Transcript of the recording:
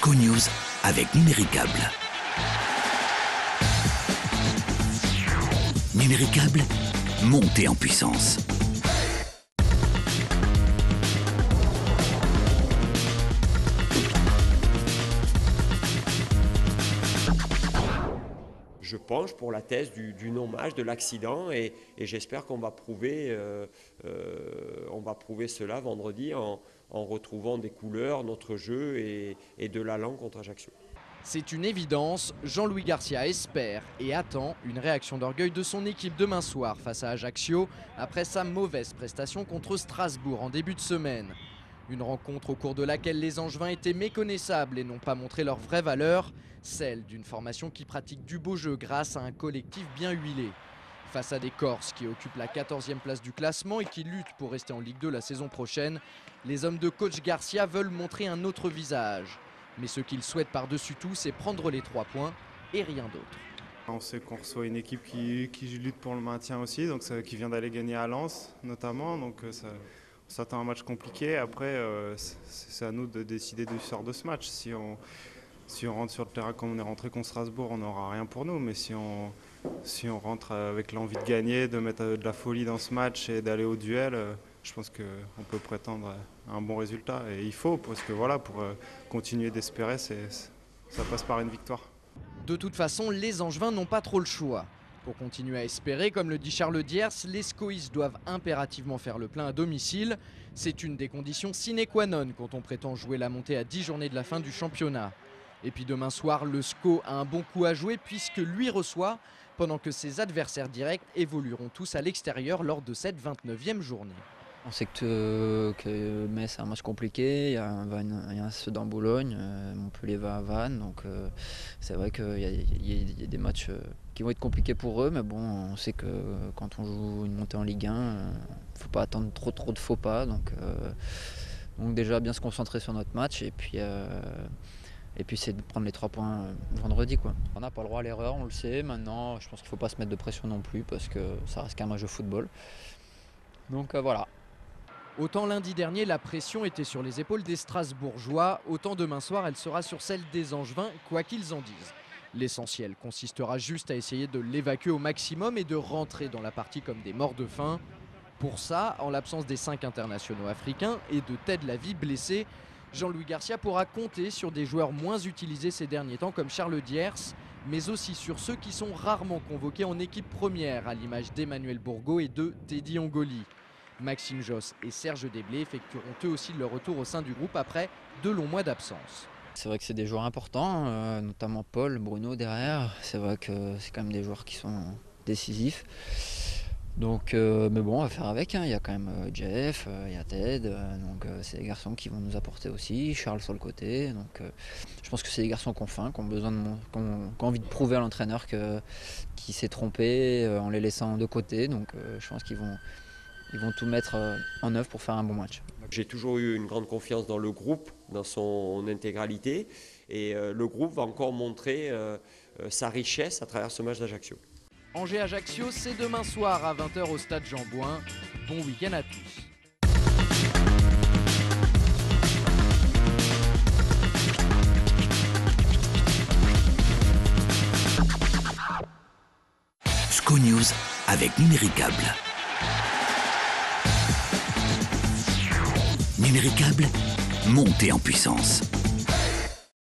SCO News avec Numéricable. Numéricable, montez en puissance. Je penche pour la thèse du non-match, de l'accident, et j'espère qu'on va prouver cela vendredi en retrouvant des couleurs, notre jeu et de l'allant contre Ajaccio. C'est une évidence, Jean-Louis Garcia espère et attend une réaction d'orgueil de son équipe demain soir face à Ajaccio après sa mauvaise prestation contre Strasbourg en début de semaine. Une rencontre au cours de laquelle les Angevins étaient méconnaissables et n'ont pas montré leur vraie valeur, celle d'une formation qui pratique du beau jeu grâce à un collectif bien huilé. Face à des Corses qui occupent la 14e place du classement et qui luttent pour rester en Ligue 2 la saison prochaine, les hommes de coach Garcia veulent montrer un autre visage. Mais ce qu'ils souhaitent par-dessus tout, c'est prendre les 3 points et rien d'autre. On sait qu'on reçoit une équipe qui lutte pour le maintien aussi, donc qui vient d'aller gagner à Lens notamment. Donc on s'attend à un match compliqué. Après, c'est à nous de décider du sort de ce match. Si on rentre sur le terrain comme on est rentré contre Strasbourg, on n'aura rien pour nous. Mais si on rentre avec l'envie de gagner, de mettre de la folie dans ce match et d'aller au duel, je pense qu'on peut prétendre à un bon résultat. Et il faut, parce que voilà, pour continuer d'espérer, ça passe par une victoire. De toute façon, les Angevins n'ont pas trop le choix. Pour continuer à espérer, comme le dit Charles Diers, les SCOistes doivent impérativement faire le plein à domicile. C'est une des conditions sine qua non quand on prétend jouer la montée à 10 journées de la fin du championnat. Et puis demain soir, le SCO a un bon coup à jouer puisque lui reçoit, pendant que ses adversaires directs évolueront tous à l'extérieur lors de cette 29e journée. On sait que Metz c'est un match compliqué, il y a un Sedan Boulogne, Montpellier va à Vannes, donc c'est vrai qu'il y a des matchs qui vont être compliqués pour eux, mais bon, on sait que quand on joue une montée en Ligue 1, il ne faut pas attendre trop de faux pas, donc déjà bien se concentrer sur notre match et puis c'est de prendre les 3 points vendredi, quoi. On n'a pas le droit à l'erreur, on le sait, maintenant je pense qu'il ne faut pas se mettre de pression non plus parce que ça reste qu'un match de football, donc voilà. Autant lundi dernier, la pression était sur les épaules des Strasbourgeois, autant demain soir, elle sera sur celle des Angevins, quoi qu'ils en disent. L'essentiel consistera juste à essayer de l'évacuer au maximum et de rentrer dans la partie comme des morts de faim. Pour ça, en l'absence des 5 internationaux africains et de Ted Lavie blessé, Jean-Louis Garcia pourra compter sur des joueurs moins utilisés ces derniers temps comme Charles Diers, mais aussi sur ceux qui sont rarement convoqués en équipe première, à l'image d'Emmanuel Bourgault et de Teddy Angoli. Maxime Josse et Serge Desblés effectueront eux aussi leur retour au sein du groupe après 2 longs mois d'absence. C'est vrai que c'est des joueurs importants, notamment Paul, Bruno derrière. C'est vrai que c'est quand même des joueurs qui sont décisifs. Donc, mais bon, on va faire avec. Il y a quand même Jeff, il y a Ted. Donc c'est des garçons qui vont nous apporter aussi. Charles sur le côté. Donc je pense que c'est des garçons qui ont faim, qui ont envie de prouver à l'entraîneur qu'il s'est trompé en les laissant de côté. Donc je pense qu'ils vont tout mettre en œuvre pour faire un bon match. J'ai toujours eu une grande confiance dans le groupe, dans son intégralité. Et le groupe va encore montrer sa richesse à travers ce match d'Ajaccio. Angers-Ajaccio, c'est demain soir à 20h au stade Jean-Bouin. Bon week-end à tous. SCO News avec Numéricable. Numéricable, montez en puissance.